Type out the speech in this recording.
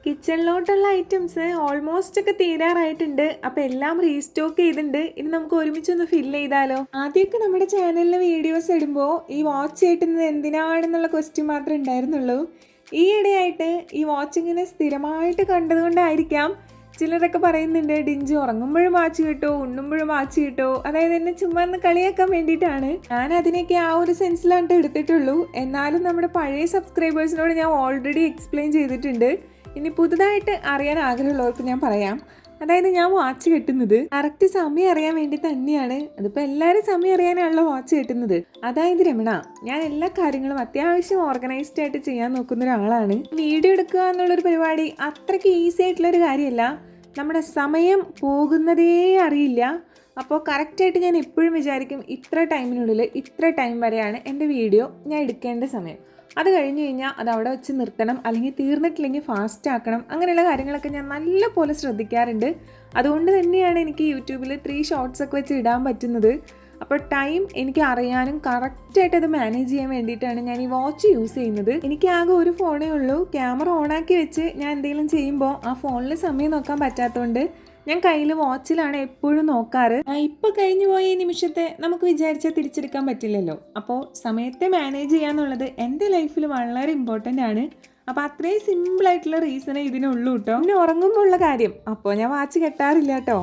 കിച്ചണിലോട്ടുള്ള items almost ഒക്കെ തീരാറായിട്ടുണ്ട്. അപ്പോൾ എല്ലാം റീസ്റ്റോക്ക് ചെയ്തിട്ടുണ്ട്. ഇനി നമുക്ക് ഒരുമിച്ചൊന്ന് ഫില്ല് ചെയ്താലോ. ആദ്യമൊക്കെ നമ്മുടെ ചാനലിൽ വീഡിയോസ് ഇടുമ്പോൾ ഈ വാച്ച് കിട്ടുന്നത് എന്തിനാണെന്നുള്ള ക്വസ്റ്റ്യൻ മാത്രമേ ഉണ്ടായിരുന്നുള്ളൂ. ഈയിടെയായിട്ട് ഈ വാച്ച് ഇങ്ങനെ സ്ഥിരമായിട്ട് കണ്ടതുകൊണ്ടായിരിക്കാം ചിലരൊക്കെ പറയുന്നുണ്ട് ഡിഞ്ച് ഉറങ്ങുമ്പോഴും വാച്ച് കിട്ടോ, ഉണ്ണുമ്പോഴും വാച്ച് കിട്ടോ, അതായത് എന്നെ ചുമ്മാ ഒന്ന് കളിയാക്കാൻ വേണ്ടിയിട്ടാണ്. ഞാൻ അതിനൊക്കെ ആ ഒരു സെൻസിലാണ് എടുത്തിട്ടുള്ളൂ. എന്നാലും നമ്മുടെ പഴയ സബ്സ്ക്രൈബേഴ്സിനോട് ഞാൻ ഓൾറെഡി എക്സ്പ്ലെയിൻ ചെയ്തിട്ടുണ്ട്. ഇനി പുതുതായിട്ട് അറിയാൻ ആഗ്രഹമുള്ളവർക്ക് ഞാൻ പറയാം. അതായത് ഞാൻ വാച്ച് കെട്ടുന്നത് കറക്റ്റ് സമയം അറിയാൻ വേണ്ടി തന്നെയാണ്. അതിപ്പോൾ എല്ലാവരും സമയം അറിയാനാണല്ലോ വാച്ച് കെട്ടുന്നത്. അതായത് രമണ, ഞാൻ എല്ലാ കാര്യങ്ങളും അത്യാവശ്യം ഓർഗനൈസ്ഡ് ആയിട്ട് ചെയ്യാൻ നോക്കുന്ന ഒരാളാണ്. വീഡിയോ എടുക്കുക എന്നുള്ളൊരു പരിപാടി അത്രയ്ക്ക് ഈസി ആയിട്ടുള്ളൊരു കാര്യമല്ല. നമ്മുടെ സമയം പോകുന്നതേ അറിയില്ല. അപ്പോൾ കറക്റ്റായിട്ട് ഞാൻ എപ്പോഴും വിചാരിക്കും ഇത്ര ടൈമിനുള്ളിൽ ഇത്ര ടൈം വരെയാണ് എൻ്റെ വീഡിയോ ഞാൻ എടുക്കേണ്ട സമയം. അത് കഴിഞ്ഞ് കഴിഞ്ഞാൽ അത് അവിടെ വെച്ച് നിർത്തണം, അല്ലെങ്കിൽ തീർന്നിട്ടില്ലെങ്കിൽ ഫാസ്റ്റ് ആക്കണം. അങ്ങനെയുള്ള കാര്യങ്ങളൊക്കെ ഞാൻ നല്ലപോലെ ശ്രദ്ധിക്കാറുണ്ട്. അതുകൊണ്ട് തന്നെയാണ് എനിക്ക് യൂട്യൂബിൽ 3 ഷോർട്സ് ഒക്കെ വെച്ച് ഇടാൻ പറ്റുന്നത്. അപ്പോൾ ടൈം എനിക്ക് അറിയാനും കറക്റ്റായിട്ട് അത് മാനേജ് ചെയ്യാൻ വേണ്ടിയിട്ടാണ് ഞാൻ ഈ വാച്ച് യൂസ് ചെയ്യുന്നത്. എനിക്ക് ആകെ ഒരു ഫോണേ ഉള്ളൂ. ക്യാമറ ഓണാക്കി വെച്ച് ഞാൻ എന്തെങ്കിലും ചെയ്യുമ്പോൾ ആ ഫോണിൽ സമയം നോക്കാൻ പറ്റാത്തതുകൊണ്ട് ഞാൻ കയ്യിൽ വാച്ചിലാണ് എപ്പോഴും നോക്കാറ്. ഇപ്പോൾ കഴിഞ്ഞു പോയ ഈ നിമിഷത്തെ നമുക്ക് വിചാരിച്ചാൽ തിരിച്ചെടുക്കാൻ പറ്റില്ലല്ലോ. അപ്പോൾ സമയത്തെ മാനേജ് ചെയ്യാന്നുള്ളത് എൻ്റെ ലൈഫിൽ വളരെ ഇമ്പോർട്ടൻ്റ് ആണ്. അപ്പോൾ അത്രയും സിമ്പിളായിട്ടുള്ള റീസണേ ഇതിനുള്ളൂ കേട്ടോ. പിന്നെ ഉറങ്ങുമ്പോൾ ഉള്ള കാര്യം, അപ്പോൾ ഞാൻ വാച്ച് കെട്ടാറില്ല കേട്ടോ.